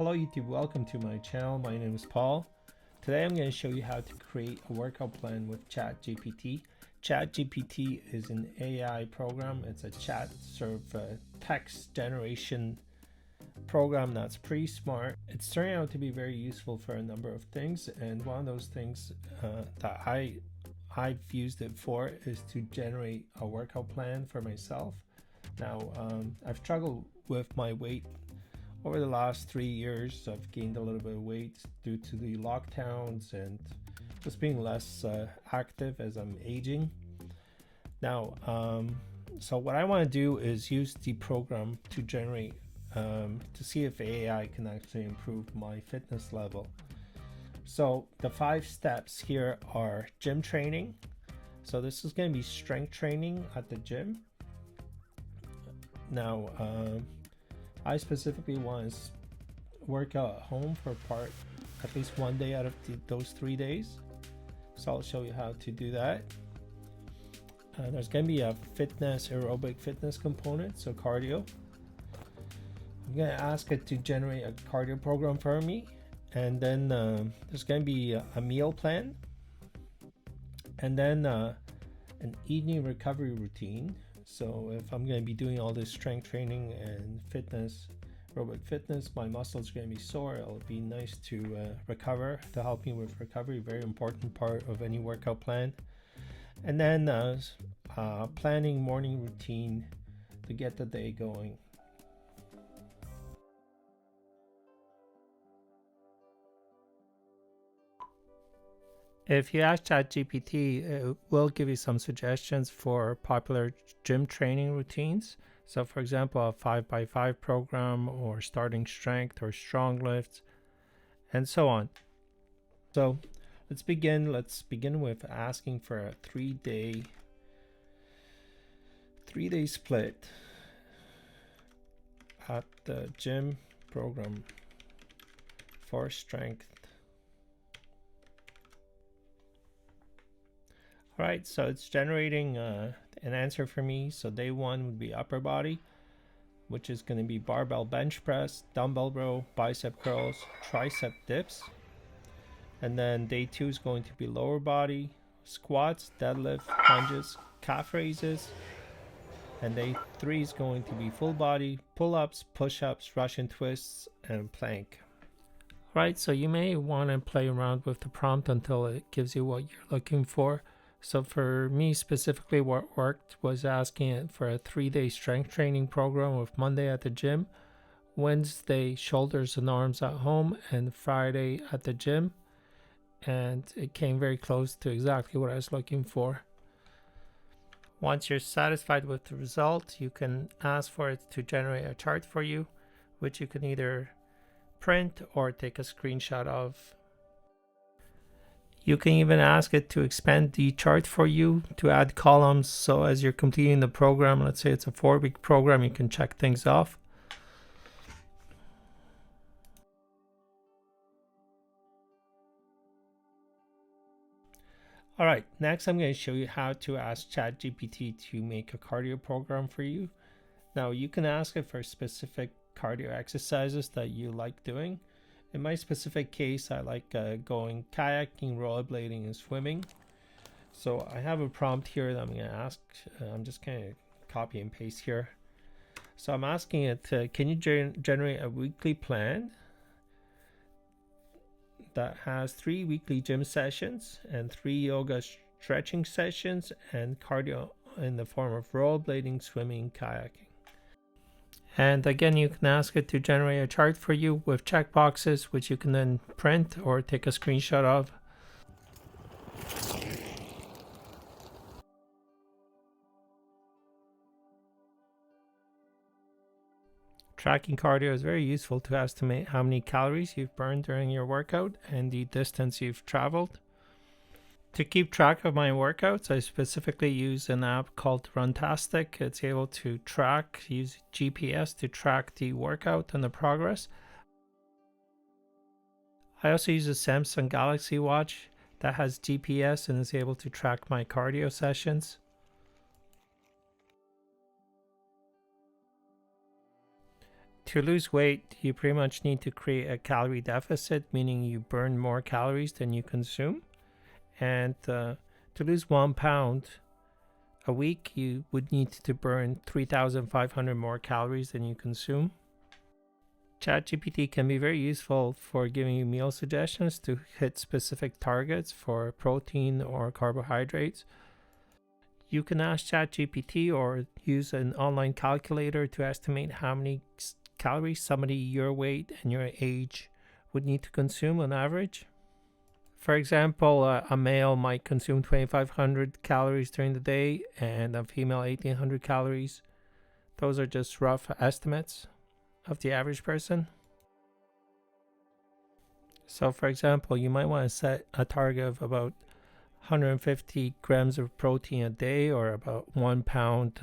Hello YouTube, welcome to my channel. My name is Paul. Today I'm going to show you how to create a workout plan with ChatGPT. ChatGPT is an AI program. It's a chat sort of text generation program that's pretty smart. It's turning out to be very useful for a number of things, and one of those things that I've used it for is to generate a workout plan for myself. Now I've struggled with my weight over the last 3 years. I've gained a little bit of weight due to the lockdowns and just being less active as I'm aging. Now, so what I want to do is use the program to generate, to see if AI can actually improve my fitness level. So the 5 steps here are gym training. So this is going to be strength training at the gym. Now, I specifically want to work out at home for at least one day out of those 3 days. So I'll show you how to do that. There's going to be a aerobic fitness component, so cardio. I'm going to ask it to generate a cardio program for me. And then there's going to be a meal plan. And then an evening recovery routine. So if I'm going to be doing all this strength training and fitness, aerobic fitness, my muscles are going to be sore. It'll be nice to recover, to help me with recovery, very important part of any workout plan. And then planning morning routine to get the day going. If you ask ChatGPT, it will give you some suggestions for popular gym training routines. So for example, a 5x5 program, or starting strength, or strong lifts, and so on. So let's begin with asking for a 3-day split at the gym program for strength. Alright, so it's generating an answer for me. So day 1 would be upper body, which is going to be barbell bench press, dumbbell row, bicep curls, tricep dips. And then day 2 is going to be lower body, squats, deadlift, lunges, calf raises. And day 3 is going to be full body, pull-ups, push-ups, Russian twists, and plank. Right, so you may want to play around with the prompt until it gives you what you're looking for. So for me specifically, what worked was asking it for a 3-day strength training program with Monday at the gym, Wednesday shoulders and arms at home, and Friday at the gym. And it came very close to exactly what I was looking for. Once you're satisfied with the result, you can ask for it to generate a chart for you, which you can either print or take a screenshot of. You can even ask it to expand the chart for you, to add columns, so as you're completing the program, let's say it's a 4-week program, you can check things off. Alright, next I'm going to show you how to ask ChatGPT to make a cardio program for you. Now you can ask it for specific cardio exercises that you like doing. In my specific case, I like going kayaking, rollerblading, and swimming. So I have a prompt here that I'm going to ask. I'm just going to copy and paste here. So I'm asking it, can you generate a weekly plan that has 3 weekly gym sessions and 3 yoga stretching sessions and cardio in the form of rollerblading, swimming, kayaking. And again, you can ask it to generate a chart for you with checkboxes, which you can then print or take a screenshot of. Tracking cardio is very useful to estimate how many calories you've burned during your workout and the distance you've traveled. To keep track of my workouts, I specifically use an app called Runtastic. It's able to use GPS to track the workout and the progress. I also use a Samsung Galaxy Watch that has GPS and is able to track my cardio sessions. To lose weight, you pretty much need to create a calorie deficit, meaning you burn more calories than you consume. And to lose 1 pound a week, you would need to burn 3,500 more calories than you consume. ChatGPT can be very useful for giving you meal suggestions to hit specific targets for protein or carbohydrates. You can ask ChatGPT or use an online calculator to estimate how many calories somebody your weight and your age would need to consume on average. For example, a male might consume 2,500 calories during the day and a female 1,800 calories. Those are just rough estimates of the average person. So for example, you might want to set a target of about 150 grams of protein a day, or about 1 pound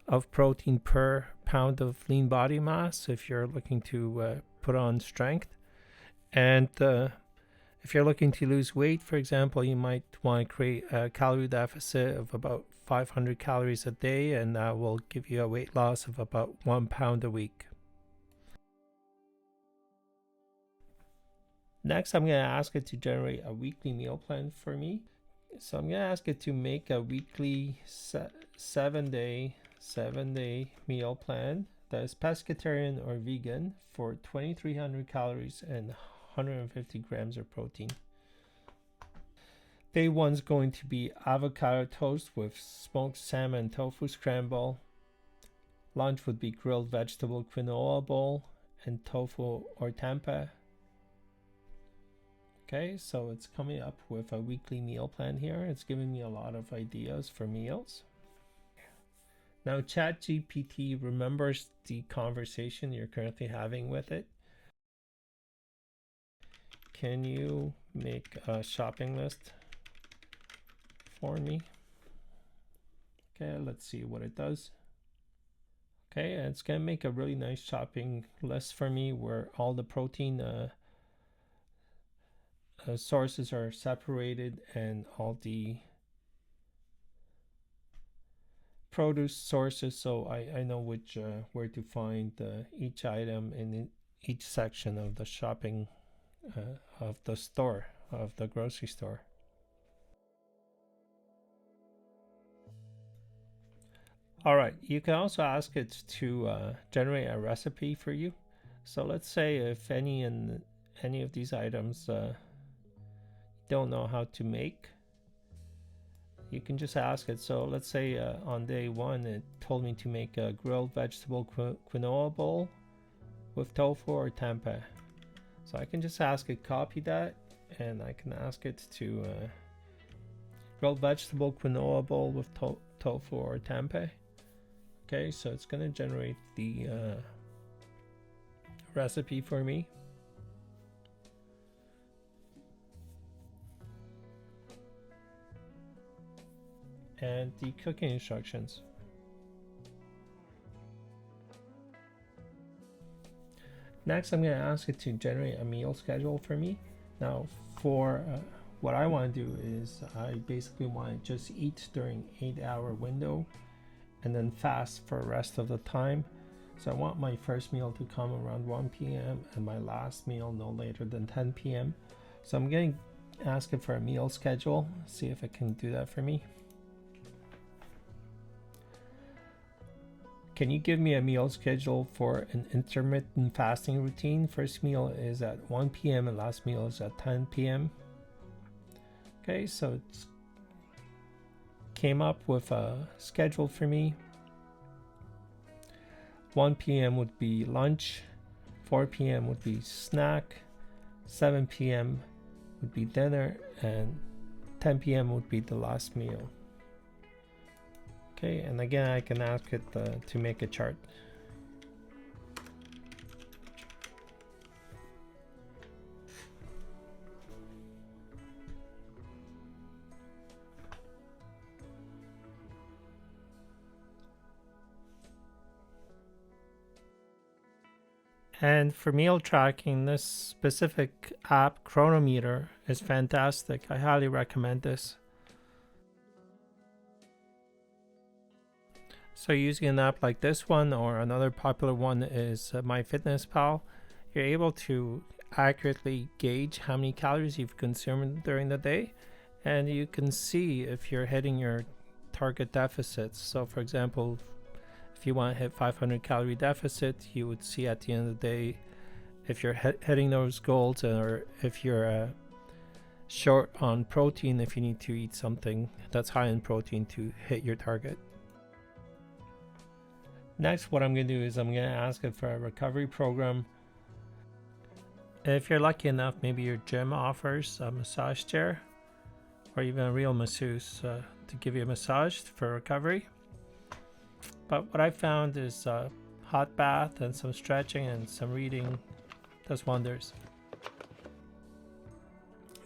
of protein per pound of lean body mass if you're looking to put on strength. And if you're looking to lose weight, for example, you might want to create a calorie deficit of about 500 calories a day, and that will give you a weight loss of about 1 pound a week. Next, I'm going to ask it to generate a weekly meal plan for me. So I'm going to ask it to make a weekly 7-day meal plan that is pescatarian or vegan for 2,300 calories and 150 grams of protein. Day 1 is going to be avocado toast with smoked salmon tofu scramble. Lunch would be grilled vegetable quinoa bowl and tofu or tempeh. Okay, so it's coming up with a weekly meal plan here. It's giving me a lot of ideas for meals. Now ChatGPT remembers the conversation you're currently having with it. Can you make a shopping list for me? Okay, let's see what it does. Okay, and it's gonna make a really nice shopping list for me where all the protein sources are separated and all the produce sources, so I know which where to find each item in each section of the shopping of the store, of the grocery store. Alright, you can also ask it to generate a recipe for you. So let's say if any of these items don't know how to make, you can just ask it. So let's say on day 1 it told me to make a grilled vegetable quinoa bowl with tofu or tempeh. So I can just ask it copy that, and I can ask it to grilled vegetable quinoa bowl with tofu or tempeh. Okay, so it's going to generate the recipe for me. And the cooking instructions. Next, I'm going to ask it to generate a meal schedule for me. Now, for what I want to do is I basically want to just eat during 8-hour window and then fast for the rest of the time. So I want my first meal to come around 1 p.m. and my last meal no later than 10 p.m. So I'm going to ask it for a meal schedule, see if it can do that for me. Can you give me a meal schedule for an intermittent fasting routine? First meal is at 1 p.m. and last meal is at 10 p.m. Okay, so it came up with a schedule for me. 1 p.m. would be lunch, 4 p.m. would be snack, 7 p.m. would be dinner, and 10 p.m. would be the last meal. Okay, and again I can ask it to make a chart. And for meal tracking, this specific app, Cronometer, is fantastic. I highly recommend this. So using an app like this one, or another popular one is MyFitnessPal, you're able to accurately gauge how many calories you've consumed during the day, and you can see if you're hitting your target deficits. So for example, if you want to hit 500 calorie deficit, you would see at the end of the day if you're hitting those goals, or if you're short on protein, if you need to eat something that's high in protein to hit your target. Next, what I'm going to do is I'm going to ask it for a recovery program. If you're lucky enough, maybe your gym offers a massage chair or even a real masseuse to give you a massage for recovery. But what I found is a hot bath and some stretching and some reading does wonders.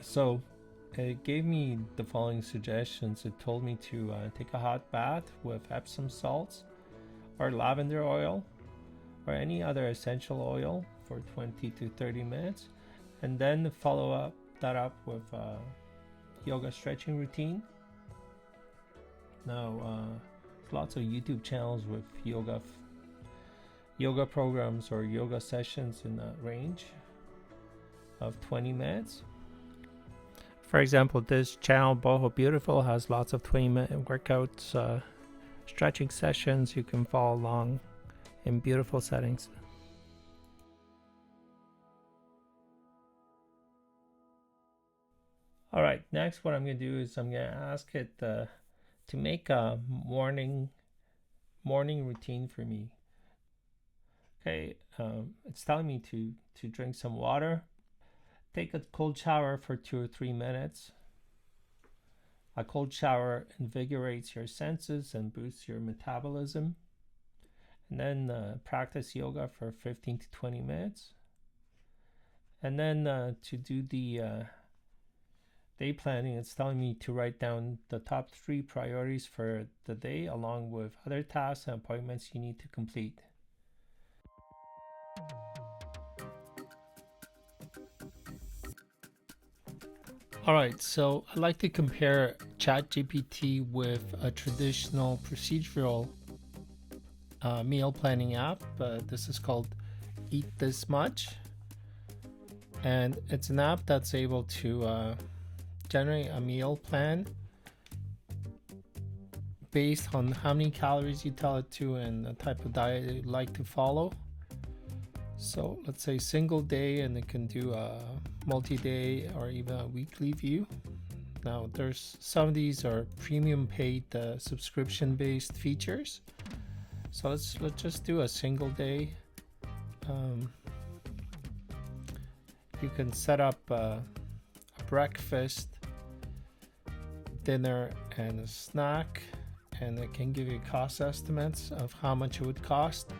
So it gave me the following suggestions. It told me to take a hot bath with Epsom salts or lavender oil or any other essential oil for 20 to 30 minutes, and then follow that up with a yoga stretching routine. Now there's lots of YouTube channels with yoga programs or yoga sessions in a range of 20 minutes. For example, this channel, Boho Beautiful, has lots of 20-minute workouts, stretching sessions. You can follow along in beautiful settings. All right, next what I'm going to do is I'm going to ask it to make a morning routine for me. Okay, it's telling me to drink some water, take a cold shower for 2 or 3 minutes. A cold shower invigorates your senses and boosts your metabolism. And then practice yoga for 15 to 20 minutes. And then to do the day planning, it's telling me to write down the top 3 priorities for the day, along with other tasks and appointments you need to complete. Alright, so I like to compare ChatGPT with a traditional procedural meal planning app. This is called EatThisMuch, and it's an app that's able to generate a meal plan based on how many calories you tell it to and the type of diet you'd like to follow. So let's say single day, and it can do a multi-day or even a weekly view. Now there's some of these are premium paid subscription based features. So let's just do a single day. You can set up a breakfast, dinner, and a snack, and it can give you cost estimates of how much it would cost.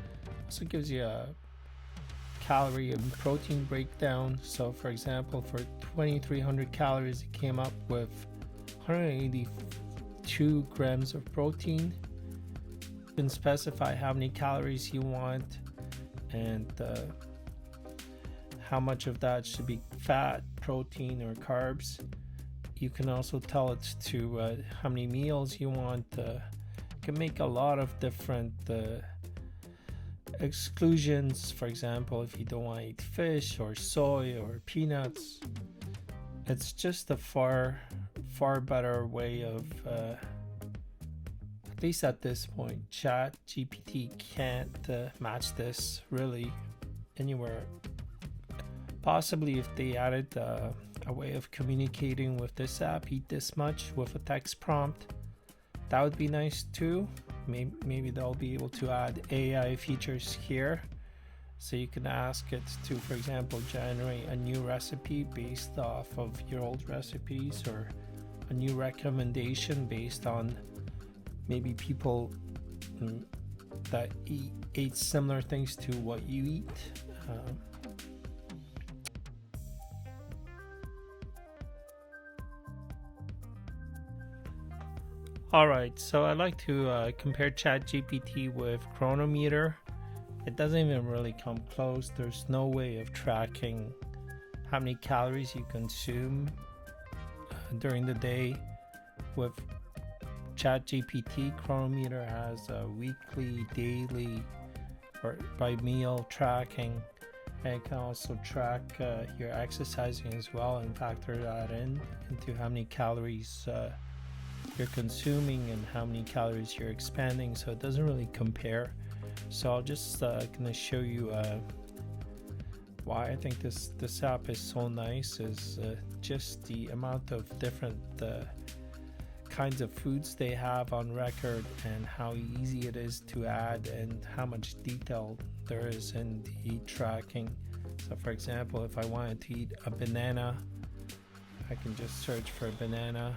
Also gives you a calorie and protein breakdown. So for example, for 2300 calories, it came up with 182 grams of protein. You can specify how many calories you want and how much of that should be fat, protein, or carbs. You can also tell it to how many meals you want. You can make a lot of different exclusions. For example, if you don't want to eat fish or soy or peanuts, it's just a far better way of at least at this point. ChatGPT can't match this really anywhere. Possibly if they added a way of communicating with this app, EatThisMuch, with a text prompt, that would be nice too. Maybe they'll be able to add AI features here, so you can ask it to, for example, generate a new recipe based off of your old recipes, or a new recommendation based on maybe people that ate similar things to what you eat. Alright, so I like to compare ChatGPT with Cronometer. It doesn't even really come close. There's no way of tracking how many calories you consume during the day. With ChatGPT, Cronometer has a weekly, daily, or by meal tracking. And it can also track your exercising as well and factor that into how many calories you're consuming and how many calories you're expanding, so it doesn't really compare. So I'll just gonna show you why I think this app is so nice is just the amount of different kinds of foods they have on record and how easy it is to add and how much detail there is in the tracking. So for example, if I wanted to eat a banana, I can just search for a banana.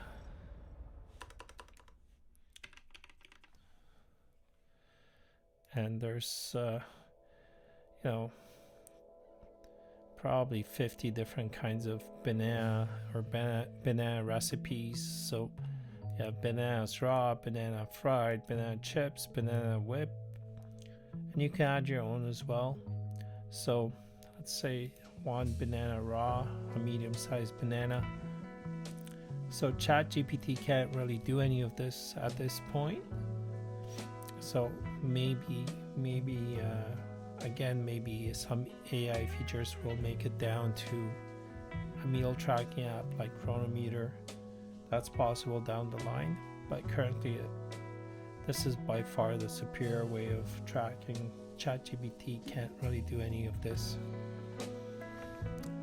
And there's probably 50 different kinds of banana or banana recipes. So you have bananas raw, banana fried, banana chips, banana whip, and you can add your own as well. So let's say one banana raw, a medium-sized banana. So ChatGPT can't really do any of this at this point. So maybe some AI features will make it down to a meal tracking app like Cronometer. That's possible down the line, but currently this is by far the superior way of tracking. ChatGPT can't really do any of this.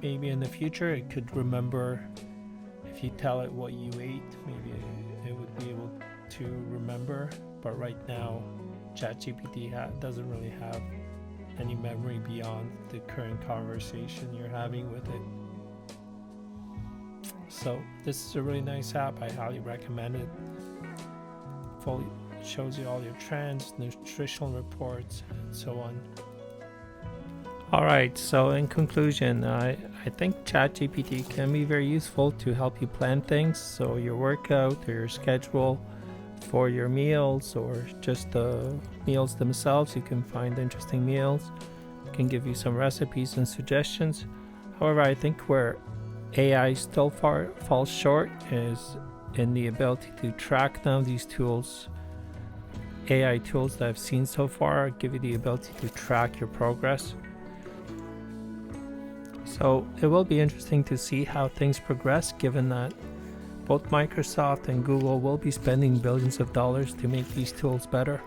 Maybe in the future it could remember if you tell it what you ate, maybe it would be able to remember, but right now ChatGPT doesn't really have any memory beyond the current conversation you're having with it. So this is a really nice app. I highly recommend it. Fully shows you all your trends, nutritional reports, and so on. Alright, so in conclusion, I think ChatGPT can be very useful to help you plan things, so your workout or your schedule for your meals or just the meals themselves. You can find interesting meals. It can give you some recipes and suggestions. However, I think where AI still falls short is in the ability to track. Now these tools, AI tools that I've seen so far, give you the ability to track your progress. So it will be interesting to see how things progress, given that both Microsoft and Google will be spending billions of dollars to make these tools better.